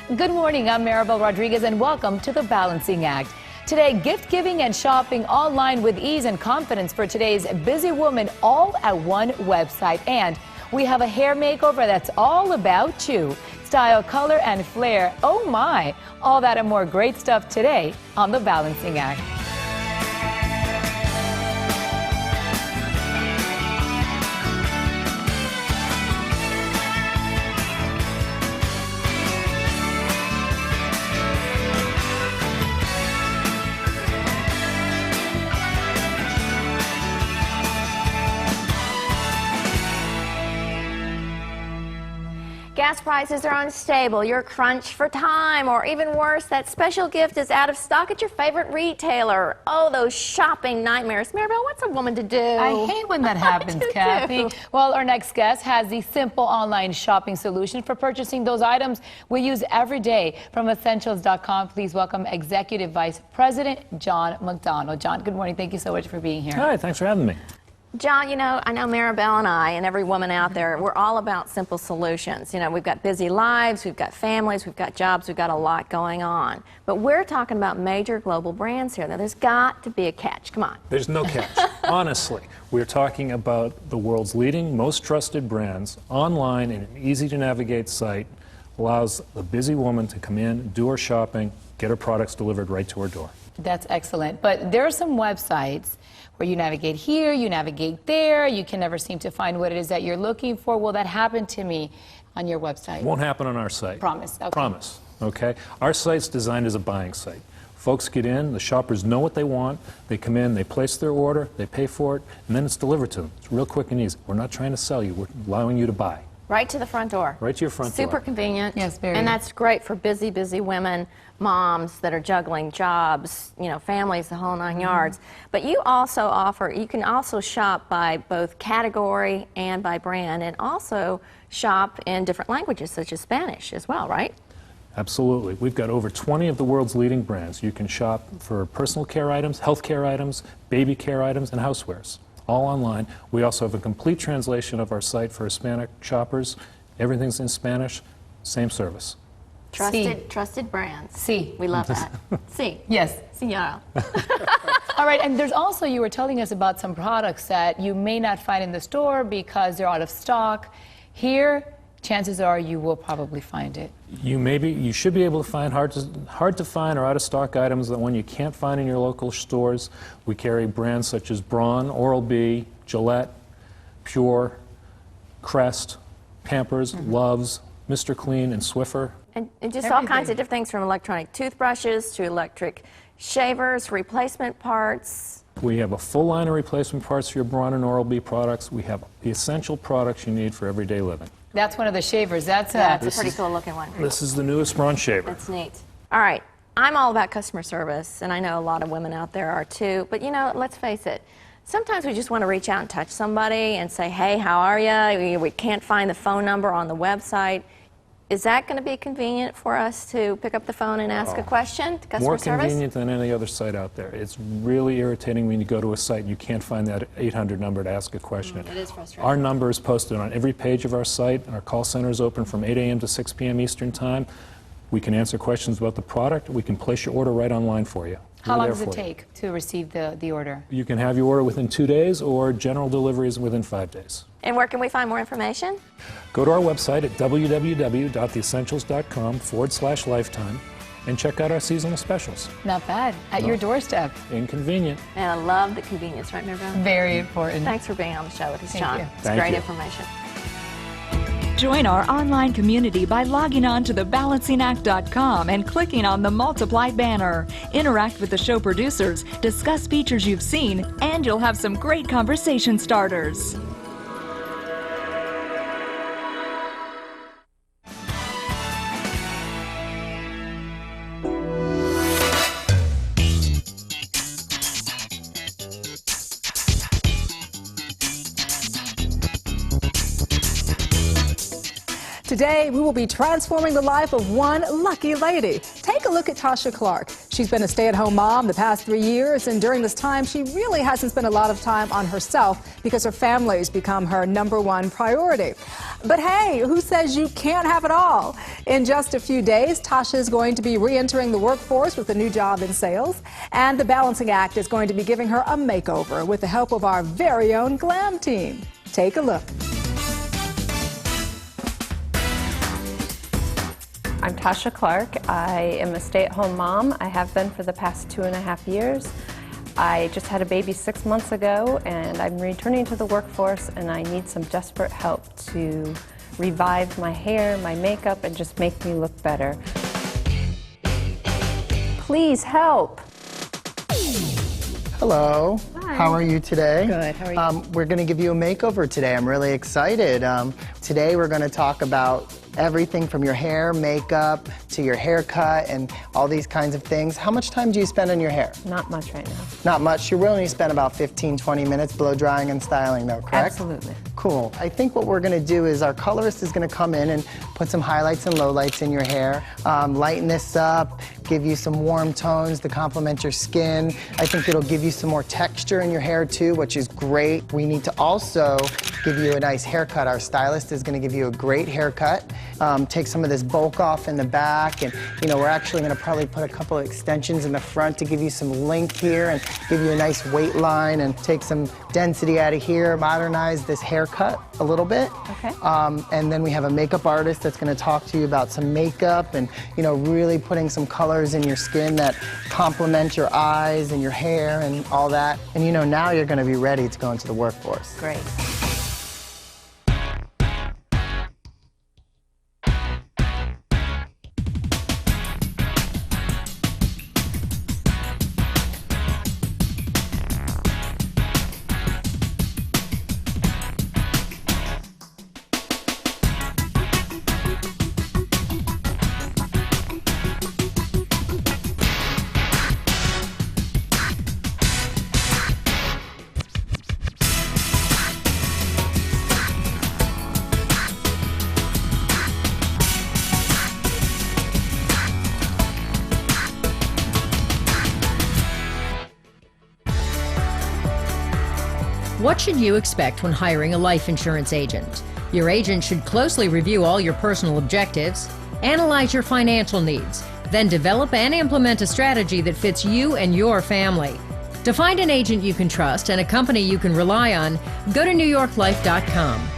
Good morning, I'm Maribel Rodriguez and welcome to The Balancing Act. Today, gift giving and shopping online with ease and confidence for today's busy woman all at one website. And we have a hair makeover that's all about you. Style, color, and flair. Oh my! All that and more great stuff today on The Balancing Act. Gas prices are unstable, you're crunched for time, or even worse, that special gift is out of stock at your favorite retailer. Oh, those shopping nightmares. Maribel, what's a woman to do? I hate when that happens, Kathy. Well, our next guest has the simple online shopping solution for purchasing those items we use every day. From Essentials.com, please welcome Executive Vice President John McDonald. John, good morning. Thank you so much for being here. Hi, thanks for having me. John, you know, I know Maribel and I and every woman out there, we're all about simple solutions. You know, we've got busy lives, we've got families, we've got jobs, we've got a lot going on. But we're talking about major global brands here. Now, there's got to be a catch. Come on. There's no catch. Honestly, we're talking about the world's leading, most trusted brands online in an easy-to-navigate site. Allows the busy woman to come in, do her shopping, get her products delivered right to her door. That's excellent. But there are some websites where you navigate here, you navigate there, you can never seem to find what it is that you're looking for. Will that happen to me on your website? Won't happen on our site. Promise. Okay. Promise. Okay? Our site's designed as a buying site. Folks get in, the shoppers know what they want, they come in, they place their order, they pay for it, and then it's delivered to them. It's real quick and easy. We're not trying to sell you, we're allowing you to buy. Right to the front door. Right to your front door. Super convenient. Yes, very. And that's great for busy, busy women, moms that are juggling jobs, you know, families, the whole 9 yards. But you also offer, you can also shop by both category and by brand, and also shop in different languages such as Spanish as well, right? Absolutely. We've got over 20 of the world's leading brands. You can shop for personal care items, health care items, baby care items, and housewares. All online. We also have a complete translation of our site for Hispanic shoppers. Everything's in Spanish, same service. Trusted brands. Sí. We love that. Sí. Yes. Señora. All right, and there's also, you were telling us about some products that you may not find in the store because they're out of stock. Here, chances are you will probably find it. You should be able to find hard to find or out of stock items that one you can't find in your local stores. We carry brands such as Braun, Oral-B, Gillette, Pure, Crest, Pampers, Love's, Mr. Clean, and Swiffer. And just all kinds of different things, from electronic toothbrushes to electric shavers, replacement parts. We have a full line of replacement parts for your Braun and Oral-B products. We have the essential products you need for everyday living. That's one of the shavers. That's a pretty cool looking one. This is the newest Braun shaver. That's neat. All right, I'm all about customer service, and I know a lot of women out there are too. But you know, let's face it. Sometimes we just want to reach out and touch somebody and say, "Hey, how are you?" We can't find the phone number on the website. Is that going to be convenient for us to pick up the phone and ask a question to customer service? More convenient than any other site out there. It's really irritating when you go to a site and you can't find that 800 number to ask a question. It is frustrating. Our number is posted on every page of our site. Our call center is open from 8 a.m. to 6 p.m. Eastern Time. We can answer questions about the product. We can place your order right online for you. How long does it take to receive the order? You can have your order within 2 days, or general deliveries within 5 days. And where can we find more information? Go to our website at www.theessentials.com/lifetime and check out our seasonal specials. Not bad. At your doorstep. Inconvenient. And I love the convenience, right, Maribel? Very important. Thanks for being on the show with us, John. It's Thank great you. information. Join our online community by logging on to thebalancingact.com and clicking on the Multiply banner. Interact with the show producers, discuss features you've seen, and you'll have some great conversation starters. Today Today, we will be transforming the life of one lucky lady. Take a look at Tasha Clark. She's been a stay-at-home mom the past 3 years, and during this time, she really hasn't spent a lot of time on herself because her family's become her #1 priority. But hey, who says you can't have it all? In just a few days, Tasha is going to be re-entering the workforce with a new job in sales, and the Balancing Act is going to be giving her a makeover with the help of our very own Glam Team. Take a look. I'm Tasha Clark. I am a stay-at-home mom. I have been for the past 2.5 years. I just had a baby 6 months ago, and I'm returning to the workforce, and I need some desperate help to revive my hair, my makeup, and just make me look better. Please help. Hello. Hi. How are you today? Good. How are you? We're going to give you a makeover today. I'm really excited. Today we're going to talk about everything from your hair, makeup, to your haircut, and all these kinds of things. How much time do you spend on your hair? Not much right now. Not much. You really spend about 15-20 minutes blow drying and styling though, correct? Absolutely. Cool. I think what we're going to do is our colorist is going to come in and put some highlights and lowlights in your hair, lighten this up, give you some warm tones to complement your skin. I think it'll give you some more texture in your hair too, which is great. We need to also give you a nice haircut. Our stylist is going to give you a great haircut. Take some of this bulk off in the back, and we're actually going to probably put a couple of extensions in the front to give you some length here and give you a nice weight line and take some density out of here, modernize this haircut a little bit. Okay. And then we have a makeup artist that's going to talk to you about some makeup and really putting some colors in your skin that complement your eyes and your hair and all that. And now you're going to be ready to go into the workforce. Great. What should you expect when hiring a life insurance agent? Your agent should closely review all your personal objectives, analyze your financial needs, then develop and implement a strategy that fits you and your family. To find an agent you can trust and a company you can rely on, go to NewYorkLife.com.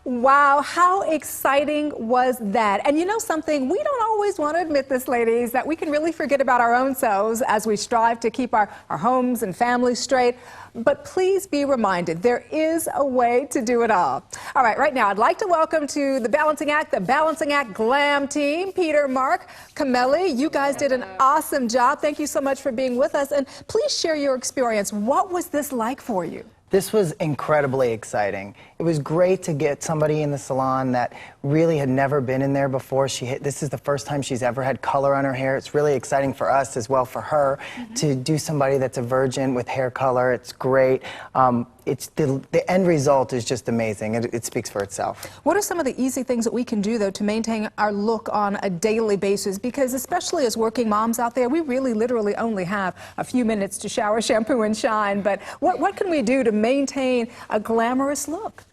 Wow, how exciting was that? And you know something, we don't always want to admit this, ladies, that we can really forget about our own selves as we strive to keep our homes and families straight. But please be reminded, there is a way to do it all. All right now, I'd like to welcome to the Balancing Act Glam Team, Peter, Mark, Kameli. You guys did an awesome job. Thank you so much for being with us. And please share your experience. What was this like for you? This was incredibly exciting. It was great to get somebody in the salon that really had never been in there before. This is the first time she's ever had color on her hair. It's really exciting for us as well for her to do somebody that's a virgin with hair color. It's great. The end result is just amazing. It speaks for itself. What are some of the easy things that we can do, though, to maintain our look on a daily basis? Because especially as working moms out there, we really literally only have a few minutes to shower, shampoo, and shine. But what can we do to maintain a glamorous look?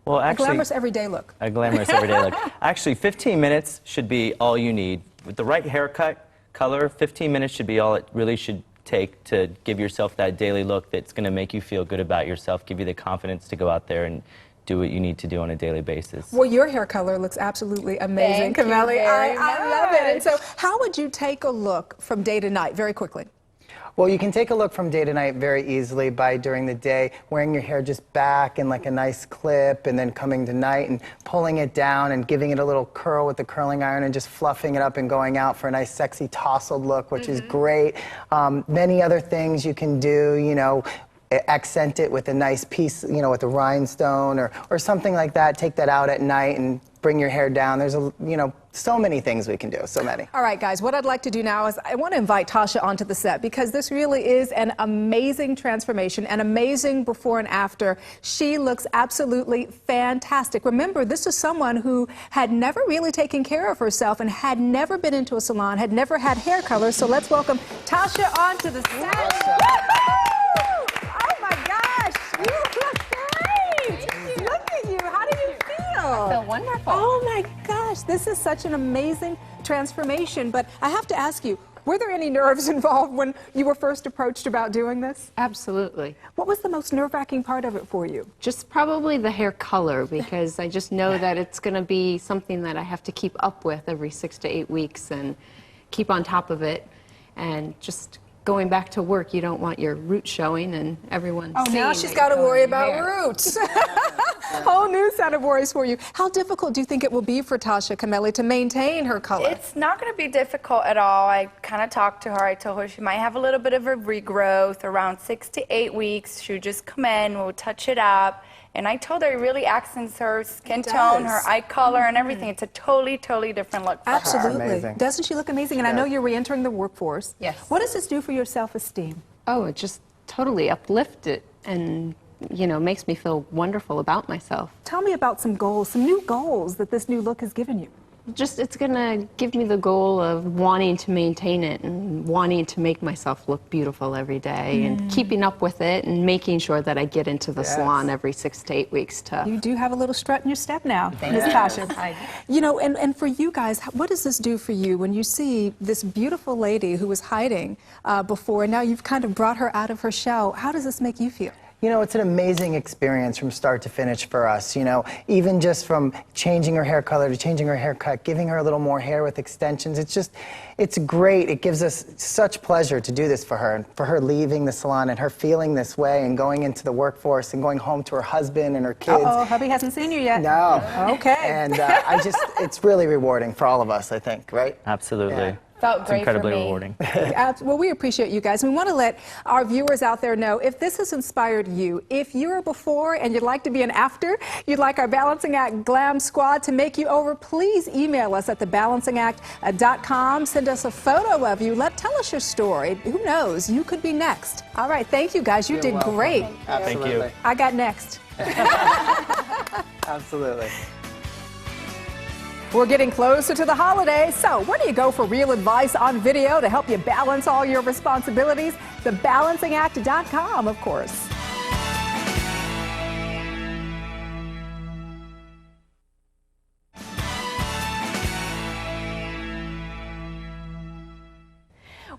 Well, actually, a glamorous everyday look. A glamorous everyday look. Actually, 15 minutes should be all you need. With the right haircut, color, 15 minutes should be all it really should take to give yourself that daily look that's going to make you feel good about yourself, give you the confidence to go out there and do what you need to do on a daily basis. Well, your hair color looks absolutely amazing, Kameli. I love it. And so how would you take a look from day to night, very quickly? Well, you can take a look from day to night very easily by during the day wearing your hair just back in like a nice clip, and then coming to night and pulling it down and giving it a little curl with the curling iron and just fluffing it up and going out for a nice sexy tousled look, which is great. Many other things you can do, accent it with a nice piece, you know, with a rhinestone or something like that. Take that out at night and bring your hair down. There's so many things we can do, so many. All right, guys, what I'd like to do now is I want to invite Tasha onto the set because this really is an amazing transformation, an amazing before and after. She looks absolutely fantastic. Remember, this is someone who had never really taken care of herself and had never been into a salon, had never had hair color. So let's welcome Tasha onto the set. Oh my gosh, you look great. Look at you. How do you feel? I feel wonderful. Oh my gosh, this is such an amazing transformation. But I have to ask you, were there any nerves involved when you were first approached about doing this? Absolutely. What was the most nerve-wracking part of it for you? Just probably the hair color, because I just know that it's going to be something that I have to keep up with every 6 to 8 weeks and keep on top of it. And just going back to work, you don't want your roots showing and everyone seeing. Now she's that got to you're worry growing about hair. roots. Whole new set of worries for you. How difficult do you think it will be for Tasha Camelli to maintain her color? It's not going to be difficult at all. I kind of talked to her. I told her she might have a little bit of a regrowth around 6 to 8 weeks. She would just come in, we'll touch it up. And I told her it really accents her skin tone, her eye color, and everything. It's a totally, totally different look for her. Absolutely. Amazing. Doesn't she look amazing? And I know you're re-entering the workforce. Yes. What does this do for your self-esteem? Oh, it just totally uplifts it and, you know, makes me feel wonderful about myself. Tell me about some goals, some new goals that this new look has given you. Just, it's going to give me the goal of wanting to maintain it and wanting to make myself look beautiful every day and keeping up with it and making sure that I get into the salon every 6 to 8 weeks to... You do have a little strut in your step now, Miss Tasha. You know, and for you guys, what does this do for you when you see this beautiful lady who was hiding before, and now you've kind of brought her out of her shell? How does this make you feel? You know, it's an amazing experience from start to finish for us, you know, even just from changing her hair color to changing her haircut, giving her a little more hair with extensions. It's great. It gives us such pleasure to do this for her, and for her leaving the salon and her feeling this way and going into the workforce and going home to her husband and her kids. Uh-oh, hubby hasn't seen you yet. No. Okay. And it's really rewarding for all of us, I think, right? Absolutely. Yeah. Felt It's great incredibly for me. rewarding. Well, we appreciate you guys. We want to let our viewers out there know if this has inspired you, if you're a before and you'd like to be an after, you'd like our Balancing Act Glam Squad to make you over, please email us at thebalancingact.com. Send us a photo of you. Tell us your story. Who knows? You could be next. All right. Thank you, guys. You did great. Thank you. I got next. Absolutely. We're getting closer to the holidays, so where do you go for real advice on video to help you balance all your responsibilities? Thebalancingact.com, of course.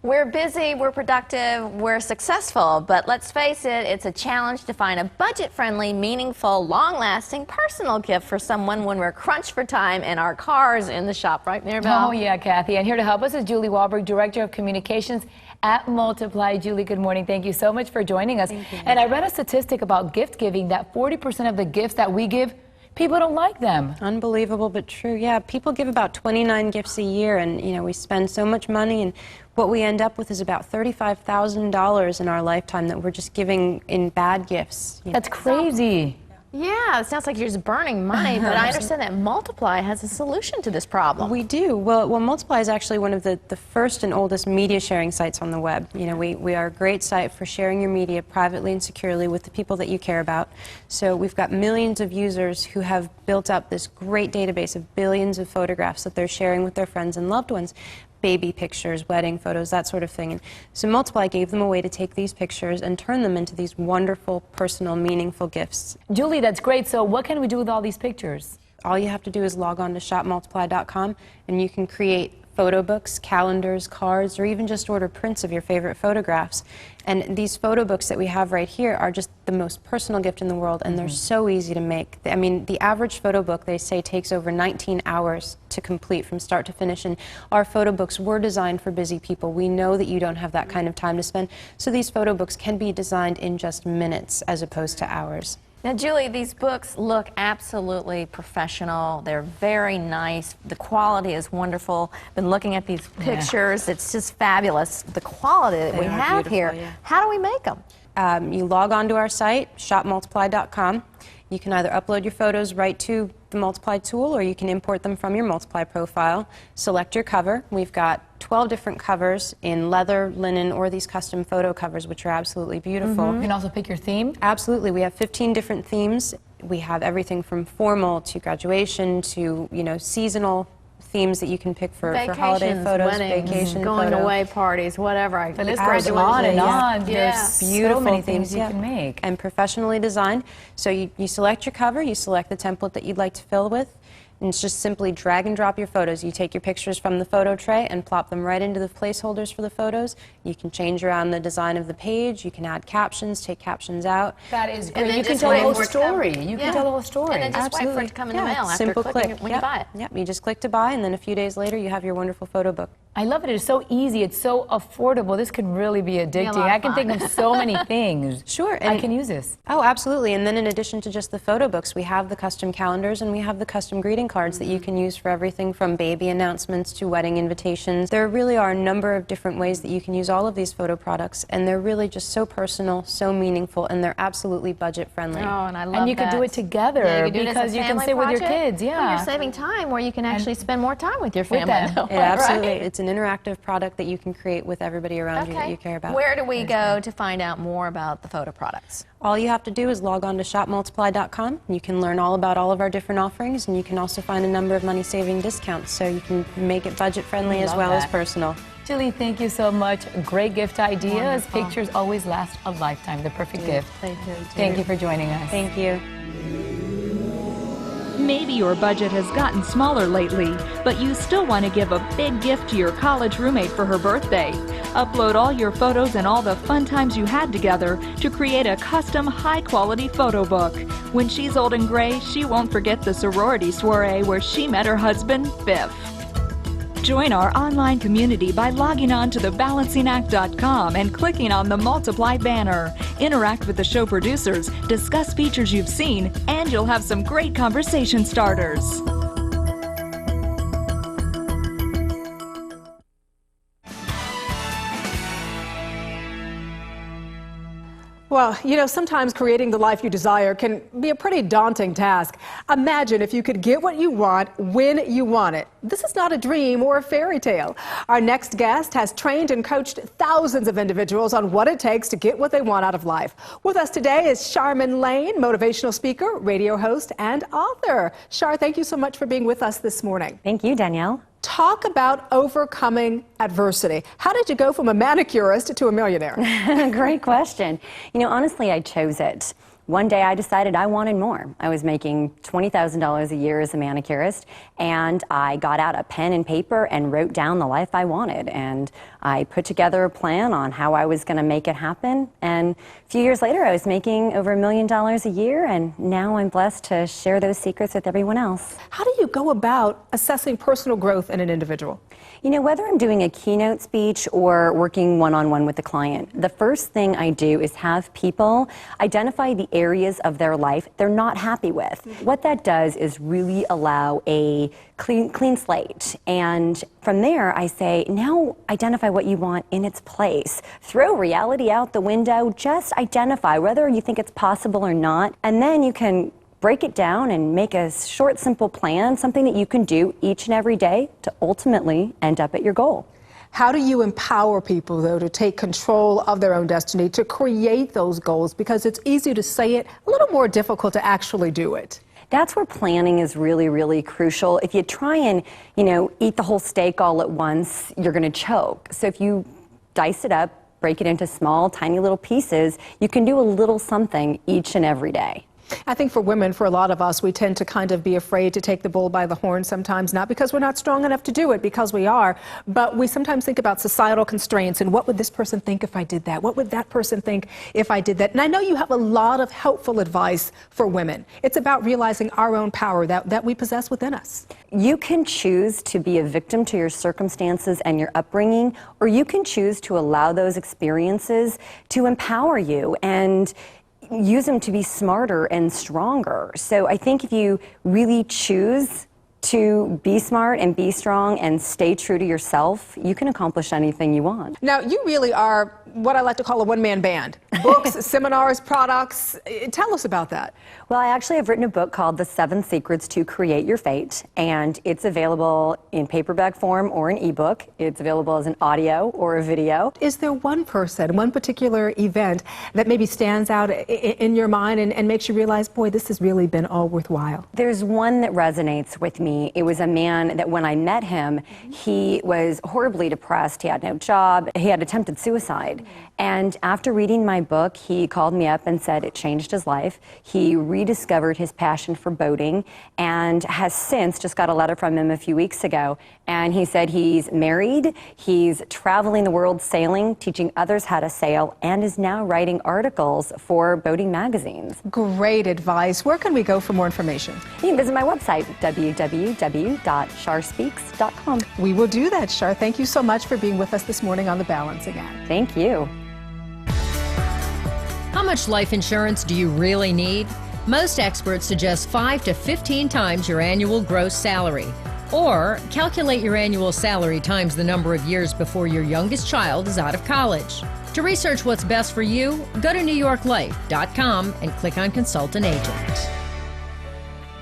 We're busy, we're productive, we're successful, but let's face it, it's a challenge to find a budget-friendly, meaningful, long-lasting personal gift for someone when we're crunched for time and our car's in the shop, right, Maribel? Oh, yeah, Kathy. And here to help us is Julie Wahlberg, Director of Communications at Multiply. Julie, good morning. Thank you so much for joining us. And I read a statistic about gift giving that 40% of the gifts that we give, people don't like them. Unbelievable, but true. Yeah, people give about 29 gifts a year, and you know we spend so much money, and what we end up with is about $35,000 in our lifetime that we're just giving in bad gifts. That's crazy. Yeah, it sounds like you're just burning money, but I understand that Multiply has a solution to this problem. We do. Well, Multiply is actually one of the first and oldest media sharing sites on the web. You know, we are a great site for sharing your media privately and securely with the people that you care about. So we've got millions of users who have built up this great database of billions of photographs that they're sharing with their friends and loved ones. Baby pictures, wedding photos, that sort of thing. And so Multiply gave them a way to take these pictures and turn them into these wonderful, personal, meaningful gifts. Julie, that's great. So what can we do with all these pictures? All you have to do is log on to shopmultiply.com and you can create photo books, calendars, cards, or even just order prints of your favorite photographs. And these photo books that we have right here are just the most personal gift in the world, and they're so easy to make. I mean, the average photo book, they say, takes over 19 hours to complete from start to finish, and our photo books were designed for busy people. We know that you don't have that kind of time to spend, so these photo books can be designed in just minutes as opposed to hours. Now, Julie, these books look absolutely professional. They're very nice. The quality is wonderful. Been looking at these pictures. It's just fabulous, the quality that we have here. Yeah. How do we make them? You log onto our site, shopmultiply.com. You can either upload your photos right to the Multiply tool, or you can import them from your Multiply profile. Select your cover. We've got 12 different covers in leather, linen, or these custom photo covers, which are absolutely beautiful. You can also pick your theme. Absolutely. We have 15 different themes. We have everything from formal to graduation to, seasonal themes that you can pick for holiday photos, weddings, vacation going photos. away parties, whatever. The list goes on and on. There's Beautiful so many things you can make. And professionally designed. So you select your cover, you select the template that you'd like to fill with, and it's just simply drag and drop your photos. You take your pictures from the photo tray and plop them right into the placeholders for the photos. You can change around the design of the page. You can add captions, take captions out. That is great. You can tell the whole story. You can tell the whole story. And then just wait for it to come in the mail after Simple clicking click. when you buy it. Yep, you just click to buy, and then a few days later you have your wonderful photo book. I love it. It's so easy. It's so affordable. This could really be addicting. lot of I can fun. think of so many things. Sure. I can use this. Oh, absolutely. And then in addition to just the photo books, we have the custom calendars and we have the custom greeting cards that you can use for everything from baby announcements to wedding invitations. There really are a number of different ways that you can use all of these photo products, and they're really just so personal, so meaningful, and they're absolutely budget friendly. Oh, and I love And you that. could do it together Yeah, you could do it as a because you can family sit with your project. kids. Yeah. Well, you're saving time where you can actually spend more time with your family. them. Yeah, absolutely. Right? It's an interactive product that you can create with everybody around you that you care about. Where do we go to find out more about the photo products? All you have to do is log on to shopmultiply.com. You can learn all about all of our different offerings, and you can also find a number of money-saving discounts, so you can make it budget-friendly as well as personal. Julie, thank you so much. Great gift ideas. Wonderful. Pictures always last a lifetime. The perfect gift. Thank you. Thank you for joining us. Thank you. Maybe your budget has gotten smaller lately, but you still want to give a big gift to your college roommate for her birthday. Upload all your photos and all the fun times you had together to create a custom high-quality photo book. When she's old and gray, she won't forget the sorority soiree where she met her husband, Biff. Join our online community by logging on to thebalancingact.com and clicking on the Multiply banner. Interact with the show producers, discuss features you've seen, and you'll have some great conversation starters. Well, sometimes creating the life you desire can be a pretty daunting task. Imagine if you could get what you want when you want it. This is not a dream or a fairy tale. Our next guest has trained and coached thousands of individuals on what it takes to get what they want out of life. With us today is Charmin Lane, motivational speaker, radio host, and author. Char, thank you so much for being with us this morning. Thank you, Danielle. Talk about overcoming adversity. How did you go from a manicurist to a millionaire? Great question. Honestly, I chose it. One day I decided I wanted more. I was making $20,000 a year as a manicurist, and I got out a pen and paper and wrote down the life I wanted. And I put together a plan on how I was going to make it happen. And a few years later, I was making over $1 million a year, and now I'm blessed to share those secrets with everyone else. How do you go about assessing personal growth in an individual? Whether I'm doing a keynote speech or working one-on-one with the client, the first thing I do is have people identify the areas of their life they're not happy with. What that does is really allow a clean slate. And from there, I say, now identify what you want in its place. Throw reality out the window. Just identify whether you think it's possible or not. And then you can break it down and make a short, simple plan, something that you can do each and every day to ultimately end up at your goal. How do you empower people, though, to take control of their own destiny, to create those goals? Because it's easy to say it, a little more difficult to actually do it. That's where planning is really, really crucial. If you try and, eat the whole steak all at once, you're going to choke. So if you dice it up, break it into small, tiny little pieces, you can do a little something each and every day. I think for women, for a lot of us, we tend to kind of be afraid to take the bull by the horn sometimes, not because we're not strong enough to do it, because we are, but we sometimes think about societal constraints and what would this person think if I did that? What would that person think if I did that? And I know you have a lot of helpful advice for women. It's about realizing our own power that we possess within us. You can choose to be a victim to your circumstances and your upbringing, or you can choose to allow those experiences to empower you and use them to be smarter and stronger. So I think if you really choose to be smart and be strong and stay true to yourself, you can accomplish anything you want. Now, you really are what I like to call a one-man band. Books, seminars, products. Tell us about that. Well, I actually have written a book called The 7 Secrets to Create Your Fate, and it's available in paperback form or an ebook. It's available as an audio or a video. Is there one person, one particular event that maybe stands out in your mind and makes you realize, boy, this has really been all worthwhile? There's one that resonates with me. It was a man that when I met him, he was horribly depressed. He had no job. He had attempted suicide. And after reading my book, he called me up and said it changed his life. He rediscovered his passion for boating and has since just got a letter from him a few weeks ago. And he said he's married, he's traveling the world sailing, teaching others how to sail, and is now writing articles for boating magazines. Great advice. Where can we go for more information? You can visit my website, www.sharspeaks.com. We will do that, Shar. Thank you so much for being with us this morning on The Balancing Act. Thank you. How much life insurance do you really need? Most experts suggest 5 to 15 times your annual gross salary. Or calculate your annual salary times the number of years before your youngest child is out of college. To research what's best for you, go to NewYorkLife.com and click on Consult an Agent.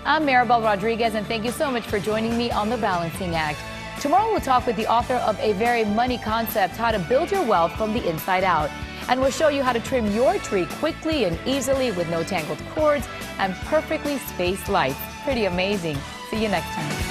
I'm Maribel Rodriguez, and thank you so much for joining me on The Balancing Act. Tomorrow we'll talk with the author of A Very Money Concept, How to Build Your Wealth from the Inside Out. And we'll show you how to trim your tree quickly and easily with no tangled cords and perfectly spaced lights. Pretty amazing. See you next time.